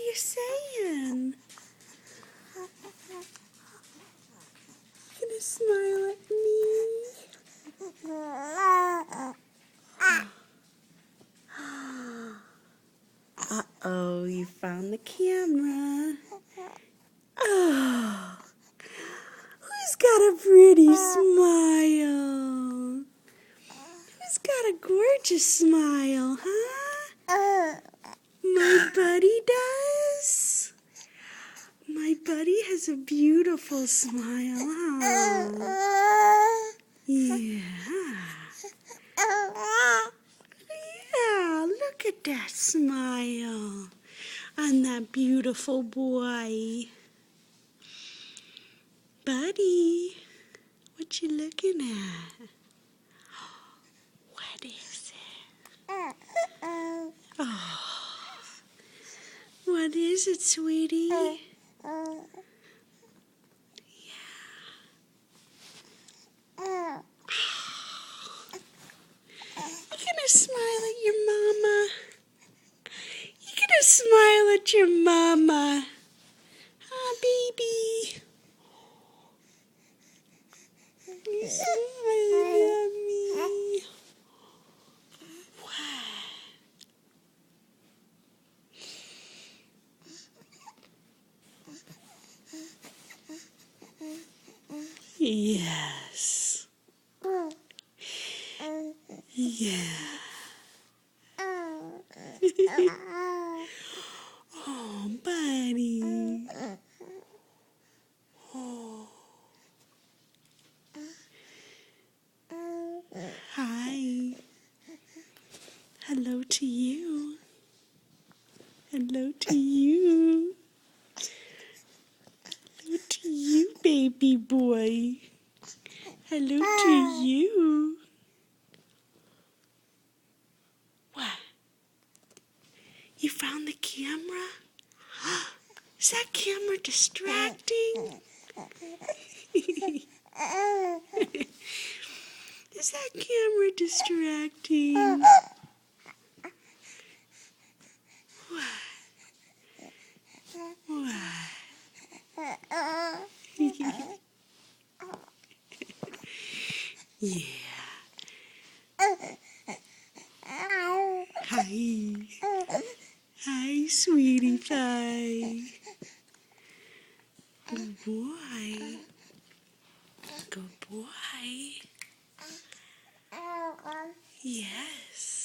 you saying? You gonna smile at me? Uh-oh, you found the camera. Oh, who's got a pretty smile? Who's got a gorgeous smile, huh? My buddy does? My buddy has a beautiful smile, huh? Yeah. Yeah, look at that smile on that beautiful boy. Buddy, what you looking at? What is it? Oh, what is it, sweetie? You gonna smile at your mama? You gonna smile at your mama? Ah, baby. You smiling at me. Yes. Yeah. Oh, buddy. Oh. Hi. Hello to you. Hello to you. Hello to you, baby boy. Hello to you. What? You found the camera? Is that camera distracting? Is that camera distracting? What? Yeah. Hi. Hi, sweetie pie. Good boy. Good boy. Yes.